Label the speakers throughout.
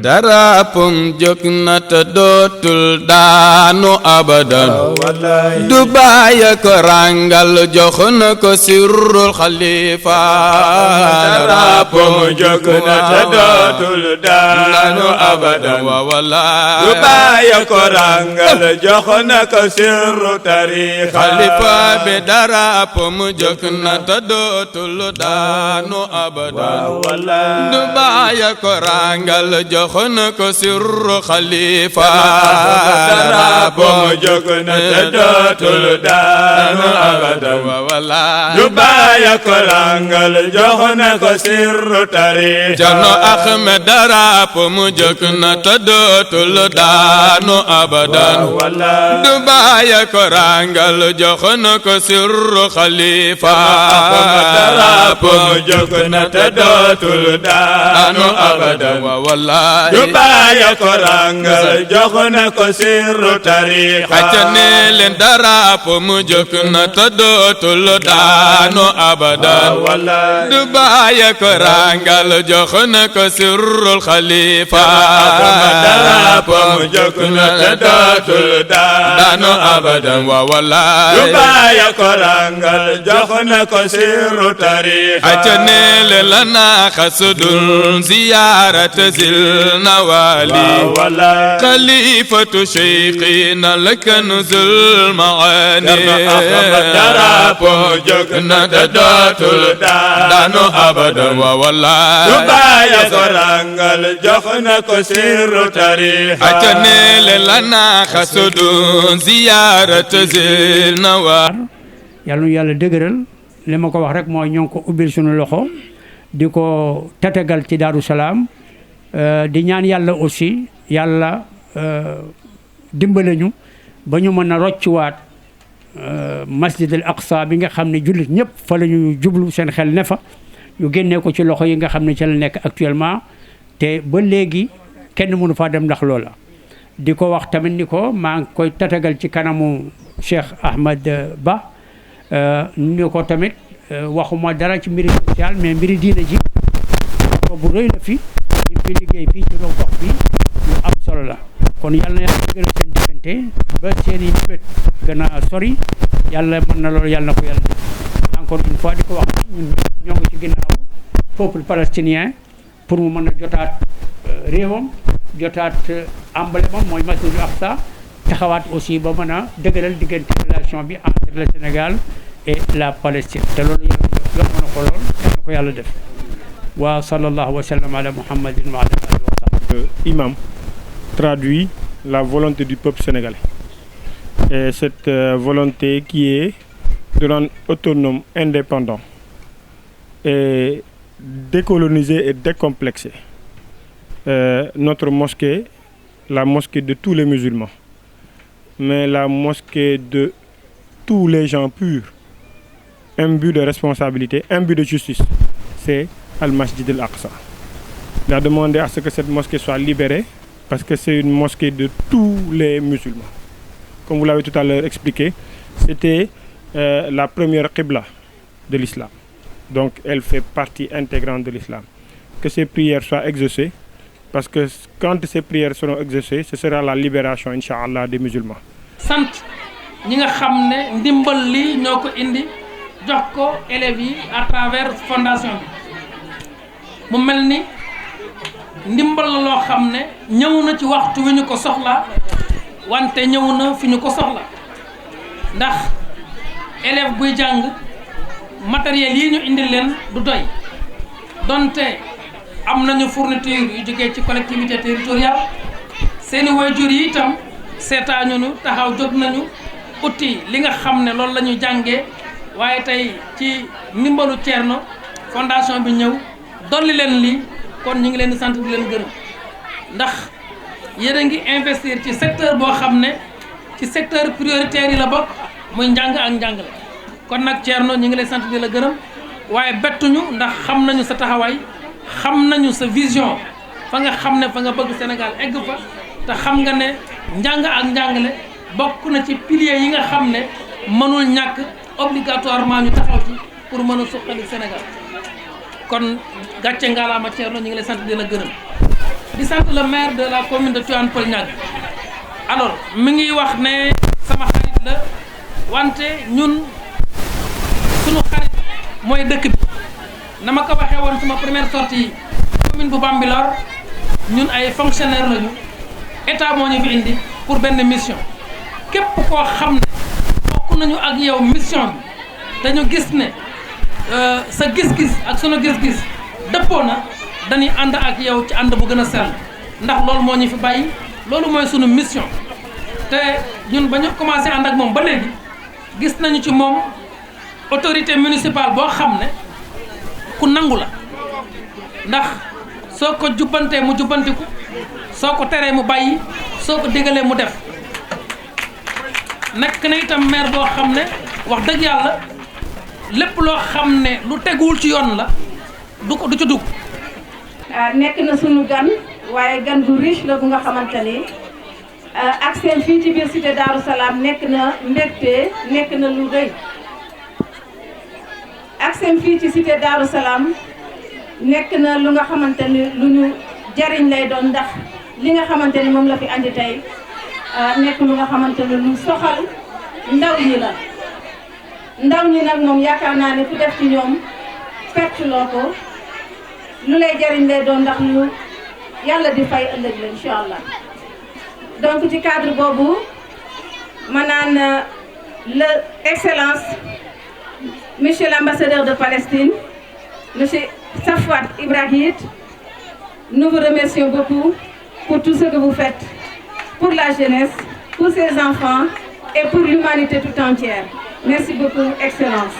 Speaker 1: darapum jóg na te dootul daanu abadan du bàyyi ko rangal jox na ko sirrul xalifa
Speaker 2: darapum jóg na te dootul daanu abadan du bàyyi ko rangal jox na ko sirru tariqa
Speaker 1: xalifa bi darapum jóg na te dootul daanu abadan du bàyyi ko rangal jox na ko sirru xalifa
Speaker 2: darapum jóg na te dootul daanu abadan du bàyyi ko rangal jox na ko sirru tariqa
Speaker 1: Cerno Ahmed darapum jóg na te dootul daanu abadan du bàyyi ko rangal jox na ko sirru xalifa
Speaker 2: darapum jóg na te dootul daanu abadan du bàyyi ko rangal jox na ko sirru tariqa
Speaker 1: acane leen darapum jóg na te dootul daanu abadan du bàyyi ko rangal jox na ko sirrul xalifa
Speaker 2: darapum jóg na te dootul daanu abadan du bàyyi ko rangal jox na ko sirru tariqa
Speaker 1: acane leen lana xasudul ziyarat zil nawali xalifatu cheikhina lakanzul maani
Speaker 2: darapum jóg na te dootul daanu abadan du bàyyi ko rangal jox na ko sirru tariqa
Speaker 1: acane leen lana xasudul ziyarat zil nawali
Speaker 3: yàlla nu yàlla dëgëral li ma ko wax rek mooy ñoo ngi ko ubbil suñu loxo di ko tatagal ci Daaru Salaam di ñaan yàlla aussi yàlla dimbale ñu ba ñu mën a roccuwaat masjid al aqsa bi nga xam ne jullit ñëpp fa la ñu jublu seen xel ne fa ñu génnee ko ci loxo yi nga xam ne ci la nekk actuellement te ba léegi kenn mënu faa dem ndax loola di ko wax tamit ni ko maa ngi koy tatagal ci kanamu Cheikh Ahmed Ba ni ko tamit waxuma dara ci mbiri social mais mbiri diine ji ko bu rëy la fi di fi liggéey fii ci gox bi lu am solo la kon yàlla na yàlla dëgëral seen diggante ba seen i nawet gën a sori yàlla mën na loolu yàlla na ko yàlla encore une fois di ko wax ñun ñoo ngi ci ginnaaw peuple palestinien pour mu mën a jotaat réewam jotaat emblème am mooy masjidul aqsa taxawaat aussi ba mën a dëgëral diggante relation bi entre le Sénégal et la Palestine te loolu yàlla yomb na ko lool yàlla na ko yàlla def wa sallallahu wa sallam ala muhammadin wa ala alihi wa sahbihi.
Speaker 4: Imam traduit la volonté du peuple sénégalais et cette volonté qui est de rendre autonome, indépendant et décoloniser et décomplexer notre mosquée, la mosquée de tous les musulmans, mais la mosquée de tous les gens purs, un but de responsabilité, un but de justice, c'est Al-Masjid Al-Aqsa. Il a demandé à ce que cette mosquée soit libérée parce que c'est une mosquée de tous les musulmans. Comme vous l'avez tout à l'heure expliqué, c'était la première qibla de l'islam. Donc elle fait partie intégrante de l'islam. Que ces prières soient exaucées, parce que quand ces prières seront exaucées, ce sera la libération, Inch'Allah, des musulmans.
Speaker 5: sant ñi nga xam ne ndimbal li ñoo ko indi jox ko élèves yi à travers fondation bi mu mel ni ndimbal la loo xam ne ñëw na ci waxtu wi ñu ko soxla wante ñëw na fi ñu ko soxla ndax élève buy jàng matériel yi ñu indi leen du doy donte am nañu fourniture yu jógee ci collectivité territoriale seeni waajur yi itam seetaañu taxaw jóg nañu uti li nga xam ne loolu la ñu jàngee waaye tey ci ndimbalu Thierno fondation bi ñëw dolli leen lii kon ñu ngi leen di sant di leen gërëm ndax yéen a ngi investir ci secteur boo xam ne ci secteur prioritaire yi la bokk muy njàng ak njàngale kon nag Thierno ñu ngi lay sant di la gërëm waaye bettuñu ndax xam nañu sa taxawaay xam nañu sa vision fa nga xam ne fa nga bëgg Sénégal egg fa te xam nga ne njàng ak njàngale bokk na ci piliers yi nga xam ne mënul ñàkk obligatoirement ñu taxaw ci pour mën a suqali Sénégal kon gàcce ngalaama Thierno ñu ngi lay sant di la gërëm di sant le maire de la commune de Tivaouane Peulh Niaga. Alors mi ngi wax ne sama xarit la wante ñun sunu xarit mooy dëkk bi na ma ko waxee woon sama première sortie yi commune bu Bambilor ñun ay fonctionnaires lañu état moo ñu fi indi pour benn mission képp koo xam ne bokk nañu ak yow mission bi dañu gis ne sa gis-gis ak sunu gis-gis dëppoo na dañuy ànd ak yow ci ànd bu gën a sell ndax loolu moo ñu fi bàyyi loolu mooy sunu mission te ñun ba ñu commencé ànd ak moom ba léegi gis nañu ci moom autorité municipale boo xam ne ku nangu la ndax soo ko jubbantee mu jubbantiku soo ko teree mu bàyyi soo ko digalee mu def nekk na itam maire boo xam ne wax dëgg yàlla lépp loo xam ne lu teguwul ci yoon la du ci dugg.
Speaker 6: nekk na sunu gan waaye gan gu riche la bu nga xamante ni ak seen fii ci biir cité Darou Salam nekk na mbégte nekk na lu rëy ak seen fii ci cité Darou Salam nekk na lu nga xamante ni lu ñu jariñ lay doon ndax li nga xamante ni moom la fi andi tey nekk lu nga xamante ni lu soxal ndaw ñi la ndaw ñi nag moom yaakaar naa ne ku def ci ñoom perte loo ko lu lay jariñ lay doon ndax lu yàlla di fay ëllëg la incha allah donc ci cadre boobu ma naan le excellence monsieur l'ambassadeur de Palestine monsieur Safwat Ibrahim, nous vous remercions beaucoup pour tout ce que vous faites pour la jeunesse, pour ses enfants et pour l'humanité tout entière. Merci beaucoup, Excellence.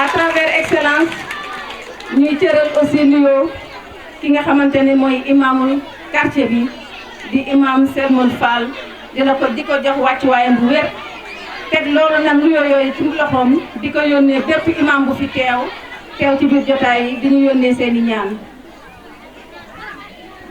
Speaker 6: À travers Excellence, nous tirons aussi nuyoo ki nga xamante ne mooy imamul quartier bi di imam Sermon Fall di ko jox wàccuwaayam bu wér. teg loolu nag nuyoo yooyu ci loxoom di ko yónnee bépp imam bu fi teew ci biir jotaay yi di ñu yónnee seeni ñaan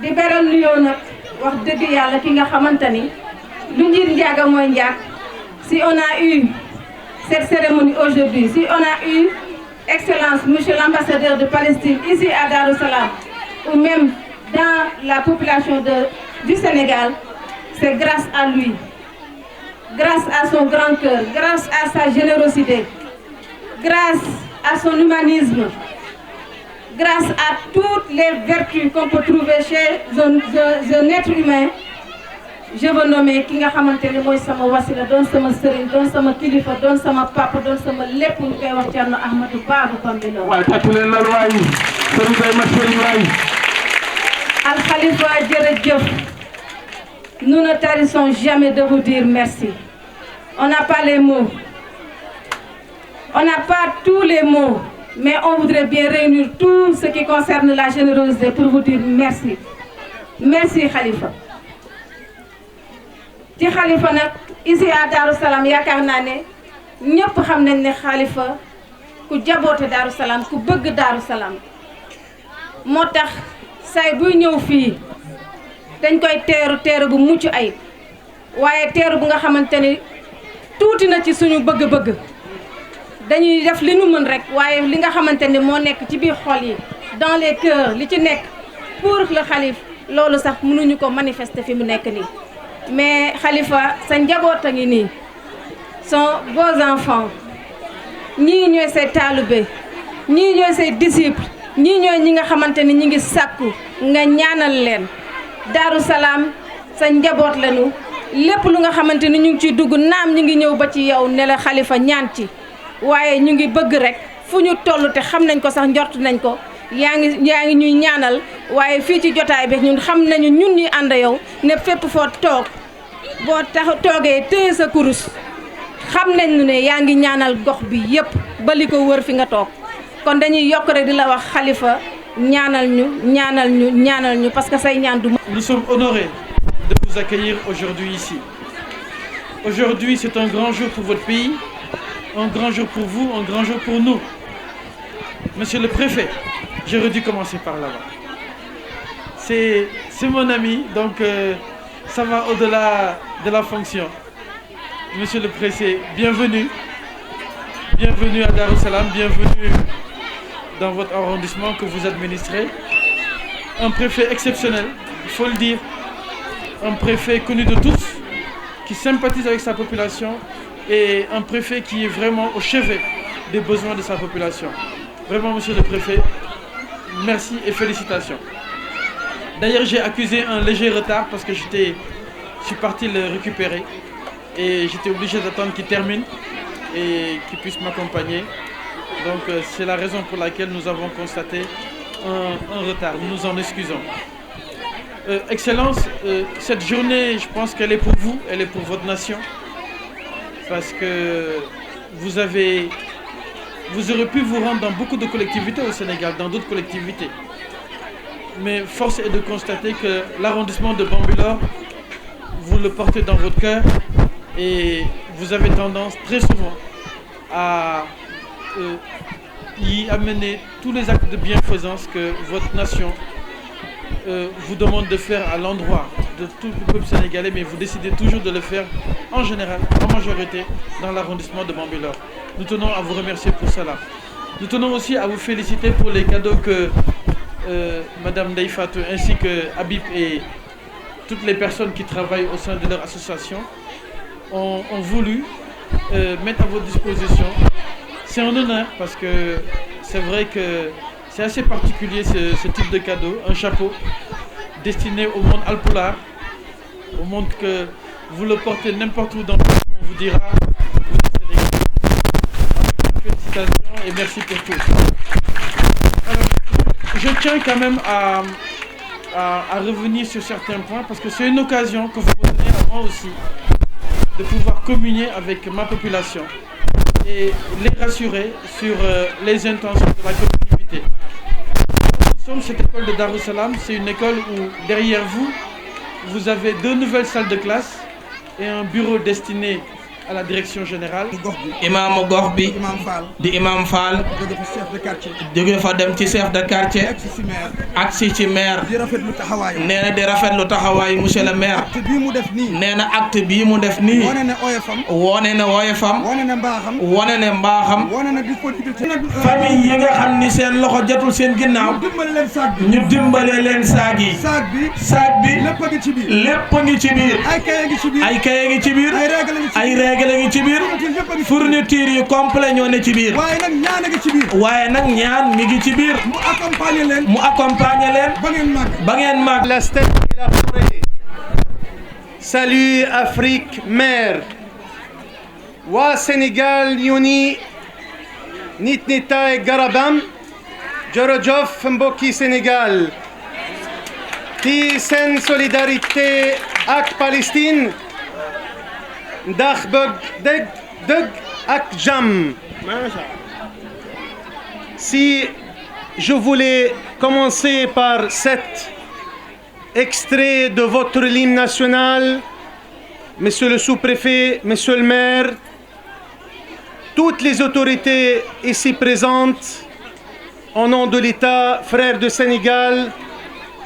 Speaker 6: di beral nuyoo nag wax dëgg yàlla ki nga xamante ni lu njiit njaaga mooy njaag si on a eu cette cérémonie aujourd'hui, si on a eu Excellence monsieur l'ambassadeur de Palestine ici à Darou Salam ou même dans la population du Sénégal, c'est grâce à lui. Grâce à son grand cœur, grâce à sa générosité, grâce à son humanisme, grâce à toutes les vertus qu'on peut trouver chez un être humain, je veux nommer ki nga xamante ne mooy sama wasila doon sama sëriñ doon sama kilifa doon sama papa doon sama lépp lu koy wax Thierno Ahmadou Ba bu Bambilor.
Speaker 7: waaye tàccu leen la waay sëriñ bay ma sëriñ waay.
Speaker 6: Al Khalifa jërëjëf. Nous ne tarissons jamais de vous dire merci. On n'a pas les mots. On n'a pas tous les mots, mais on voudrait bien réunir tout ce qui concerne la générosité pour vous dire merci. Merci Khalifa. ci Khalifa nag ici à Darou Salam yaakaar naa ne ñëpp xam nañ ne Khalifa ku jaboote Darou Salam ku bëgg Darou Salam moo tax say buy ñëw fii dañ koy teeru bu mucc ayib waaye teeru bu nga xamante ni tuuti na ci suñu bëgg-bëgg dañuy def li ñu mën rek waaye li nga xamante ni moo nekk ci biir xol yi dans les cœurs li ci nekk pour le Khalife loolu sax mënuñu ko manifester fi mu nekk nii mais Khalifa sa njaboot a ngi nii sont vos enfants ñii ñooy say taalibe ñii ñooy say disciples ñii ñooy ñi nga xamante ni ñi ngi sàkku nga ñaanal leen Darou Salam sa njaboot lañu lépp lu nga xamante ni ñu ngi ciy dugg naam ñu ngi ñëw ba ci yow ne la Khalifa ñaan ci waaye ñu ngi bëgg rek fu ñu toll te xam nañ ko sax njort nañ ko yaa ngi ñuy ñaanal waaye fii ci jotaay bi ñun xam nañu ñun ñuy ànd yow ne fépp foo toog boo toogee téye sa kurus xam nañ ne yaa ngi ñaanal gox bi yépp ba li ko wër fi nga toog kon dañuy yokk rek di la wax Khalifa ñaanal ñu parce que say ñaan du.
Speaker 8: Nous sommes honorés de vous accueillir aujourd'hui ici. Aujourd'hui, c'est un grand jour pour votre pays, un grand jour pour vous, un grand jour pour nous. Monsieur le préfet, j'aurais dû commencer par là-bas. C'est mon ami, donc ça va au-delà de la fonction. Monsieur le préfet, bienvenue. Bienvenue à Darou Salam, bienvenue dans votre arrondissement que vous administrez. un préfet exceptionnel, il faut le dire, un préfet connu de tous, qui sympathise avec sa population et un préfet qui est vraiment au chevet des besoins de sa population. Vraiment, monsieur le préfet, merci et félicitations. D'ailleurs, j'ai accusé un léger retard parce que je suis parti le récupérer et j'étais obligé d'attendre qu'il termine et qu'il puisse m'accompagner. Donc, c'est la raison pour laquelle nous avons constaté un retard. Nous nous en excusons. Excellence, cette journée, je pense qu'elle est pour vous, elle est pour votre nation. Parce que vous aurez pu vous rendre dans beaucoup de collectivités au Sénégal, dans d'autres collectivités. Mais force est de constater que l'arrondissement de Bambilor, vous le portez dans votre cœur et vous avez tendance très souvent à y amener tous les actes de bienfaisance que votre nation vous demande de faire à l'endroit de tout le peuple sénégalais, mais vous décidez toujours de le faire en général, en majorité, dans l'arrondissement de Bambilor. Nous tenons à vous remercier pour cela. Nous tenons aussi à vous féliciter pour les cadeaux que Madame Deifatou ainsi que Habib et toutes les personnes qui travaillent au sein de leur association ont voulu mettre à votre disposition. C'est un honneur parce que c'est vrai que c'est assez particulier ce type de cadeau, un chapeau destiné au monde alpulaar, au monde que vous le portez n'importe où dans le monde, on vous dira vous êtes sénégalais. Félicitations et merci pour tout. Alors, je tiens quand même à revenir sur certains points parce que c'est une occasion que vous me donnez à moi aussi de pouvoir communier avec ma population et les rassurer sur les intentions de la collectivité. Nous sommes cette école de Darussalam, c'est une école où derrière vous avez 2 nouvelles salles de classe et un bureau destiné à la direction générale.
Speaker 9: Imam Gorbi, di Imam Fall, jóge fa dem ci chef de quartier, agsi ci maire, nee na di rafetlu taxawaay monsieur le maire, nee na acte bii mu def nii, wone na woyofam, wone ne mbaaxam, famille yi nga xam ni seen loxo jotul seen ginnaaw, ñu dimbale leen saag yi, saag bi lépp ngi ci biir, ay kaye ngi ci biir, ay règle ngi ci biir, fourniture yi complet ñoo ne ci biir, waaye nag ñaan mi ngi ci biir, mu accompagner leen ba ngeen mag.
Speaker 10: La steppe et la forêt. Salut Afrique mère. Wa Sénégal yoni nitnita et garabam Djorojof Mboki Sénégal. Ti sen solidarité ak Palestine. Deg ak Jam. Si je voulais commencer par cet extrait de votre hymne national, Monsieur le sous-préfet, Monsieur le maire, toutes les autorités ici présentes, au nom de l'État, frère de Sénégal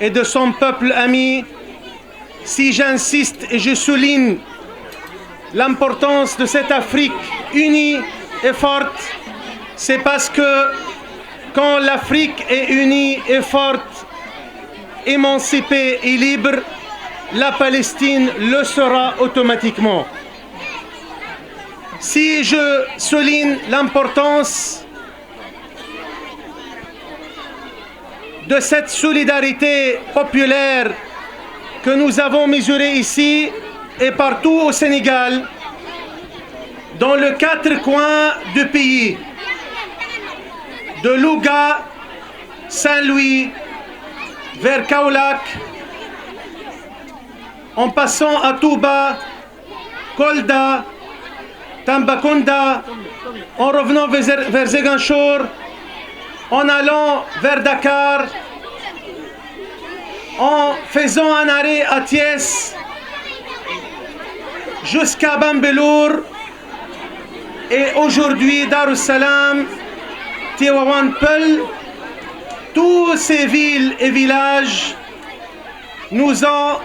Speaker 10: et de son peuple ami, si j'insiste et je souligne l'importance de cette Afrique unie et forte, c'est parce que quand l'Afrique est unie et forte, émancipée et libre, la Palestine le sera automatiquement. Si je souligne l'importance de cette solidarité populaire que nous avons mesurée ici et partout au Sénégal, dans les 4 coins du pays, de Louga, Saint-Louis, vers Kaolack, en passant à Touba, Kolda, Tambacounda, en revenant vers Ziguinchor, en allant vers Dakar, en faisant un arrêt à Thiès, jusqu'à Bambilor, et aujourd'hui Darussalam, Tivaouane Peulh, tous ces villes et villages nous ont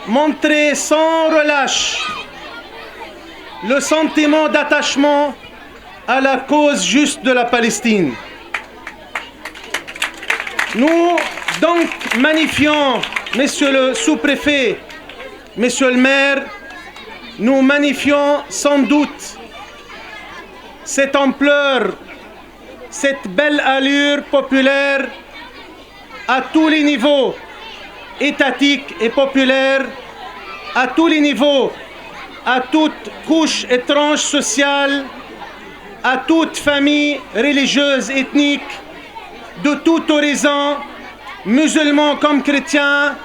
Speaker 10: montré sans relâche le sentiment d'attachement à la cause juste de la Palestine. Nous donc magnifions, Monsieur le sous-préfet, Monsieur le maire, nous magnifions sans doute cette ampleur, cette belle allure populaire à tous les niveaux, étatiques et populaires, à tous les niveaux, à toute couche et tranche sociale, à toute famille religieuse, ethnique, de tout horizon, musulmans comme chrétiens,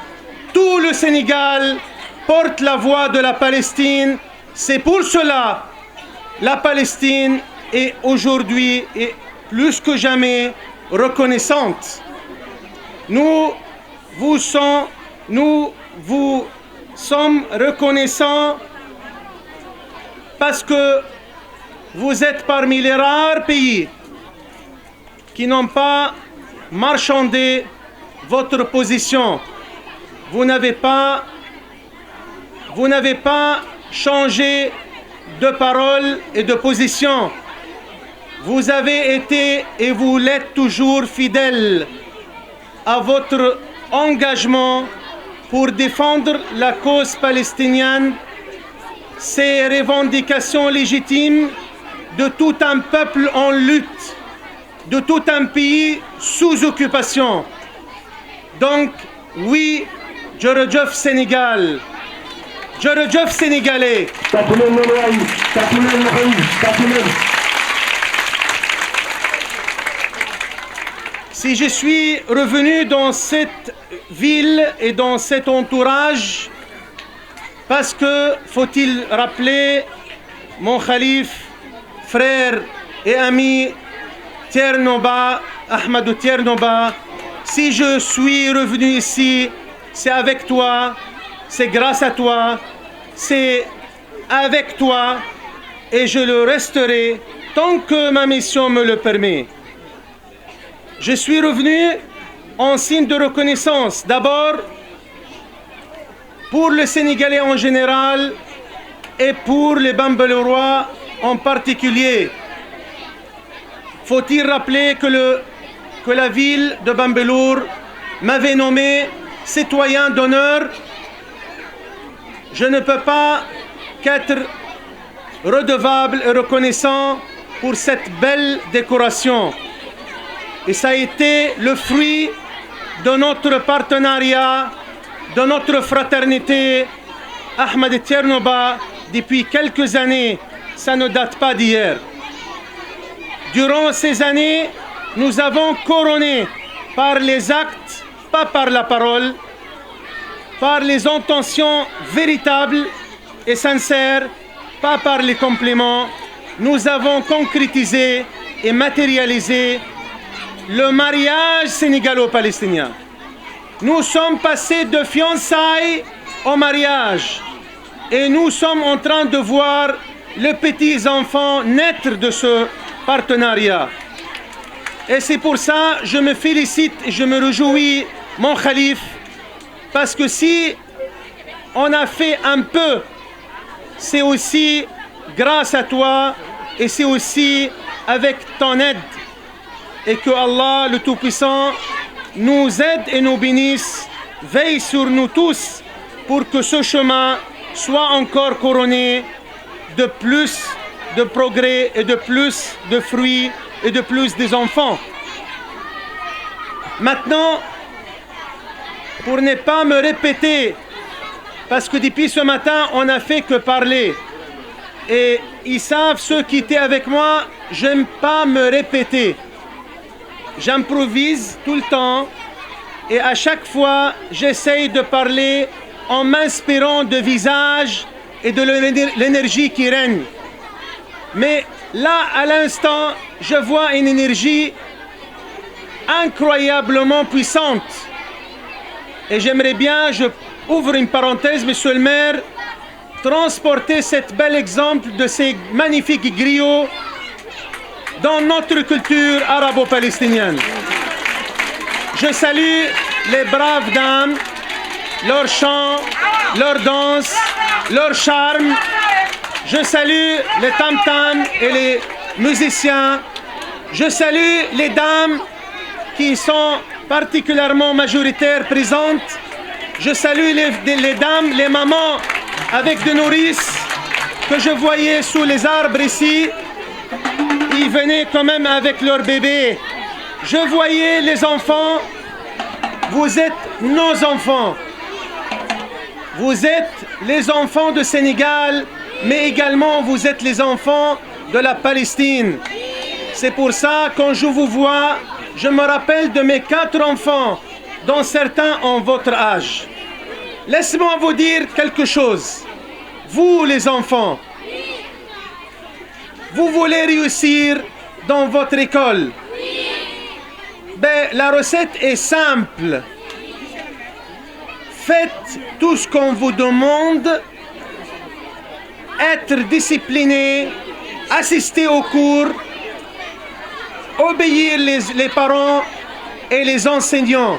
Speaker 10: tout le Sénégal porte la voix de la Palestine. C'est pour cela la Palestine est aujourd'hui et plus que jamais reconnaissante. Nous vous sommes reconnaissants parce que vous êtes parmi les rares pays qui n'ont pas marchandé votre position. Vous n'avez pas changé de parole et de position. Vous avez été et vous l'êtes toujours fidèles à votre engagement pour défendre la cause palestinienne, ces revendications légitimes de tout un peuple en lutte, de tout un pays sous occupation. Donc, oui, Jërëjëf Sénégal, Jërëjëf Sénégalais. Si je suis revenu dans cette ville et dans cet entourage, parce que, faut-il rappeler, mon khalife, frère et ami Thierno Ba, Ahmadou Thierno Ba, si je suis revenu ici, c'est avec toi, c'est grâce à toi, c'est avec toi, et je le resterai tant que ma mission me le permet. Je suis revenu en signe de reconnaissance, d'abord pour le Sénégalais en général et pour les Bambalourois en particulier. Faut-il rappeler que la ville de Bambelour m'avait nommé citoyen d'honneur? Je ne peux pas qu'être redevable et reconnaissant pour cette belle décoration. Et ça a été le fruit de notre partenariat, de notre fraternité. Ahmed Thierno Ba, depuis quelques années, ça ne date pas d'hier. Durant ces années, nous avons couronné par les actes, pas par la parole, par les intentions véritables et sincères, pas par les compliments. Nous avons concrétisé et matérialisé le mariage sénégalo-palestinien. Nous sommes passés de fiançailles au mariage et nous sommes en train de voir les petits-enfants naître de ce partenariat. Et c'est pour ça que je me félicite et je me réjouis, mon khalife, parce que si on a fait un peu, c'est aussi grâce à toi et c'est aussi avec ton aide. Et que Allah, le Tout-Puissant, nous aide et nous bénisse, veille sur nous tous pour que ce chemin soit encore couronné de plus de progrès et de plus de fruits et de plus des enfants. Maintenant, pour ne pas me répéter, parce que depuis ce matin, on n'a fait que parler. Et ils savent, ceux qui étaient avec moi, j'aime pas me répéter. J'improvise tout le temps et à chaque fois, j'essaye de parler en m'inspirant de visage et de l'énergie qui règne. Mais là, à l'instant, je vois une énergie incroyablement puissante. Et j'aimerais bien, je ouvre une parenthèse, monsieur le maire, transporter cet bel exemple de ces magnifiques griots dans notre culture arabo-palestinienne. Je salue les braves dames, leur chant, leur danse, leur charme. Je salue les tam-tams et les musiciens. Je salue les dames qui sont particulièrement majoritaire présente. Je salue les dames, les mamans avec des nourrices que je voyais sous les arbres ici. Ils venaient quand même avec leurs bébés. Je voyais les enfants. Vous êtes nos enfants. Vous êtes les enfants de Sénégal, mais également vous êtes les enfants de la Palestine. C'est pour ça, quand je vous vois, je me rappelle de mes 4 enfants, dont certains ont votre âge. Laissez-moi vous dire quelque chose. Vous, les enfants, vous voulez réussir dans votre école. Ben, la recette est simple. Faites tout ce qu'on vous demande, être discipliné, assister aux cours, obéir les parents et les enseignants.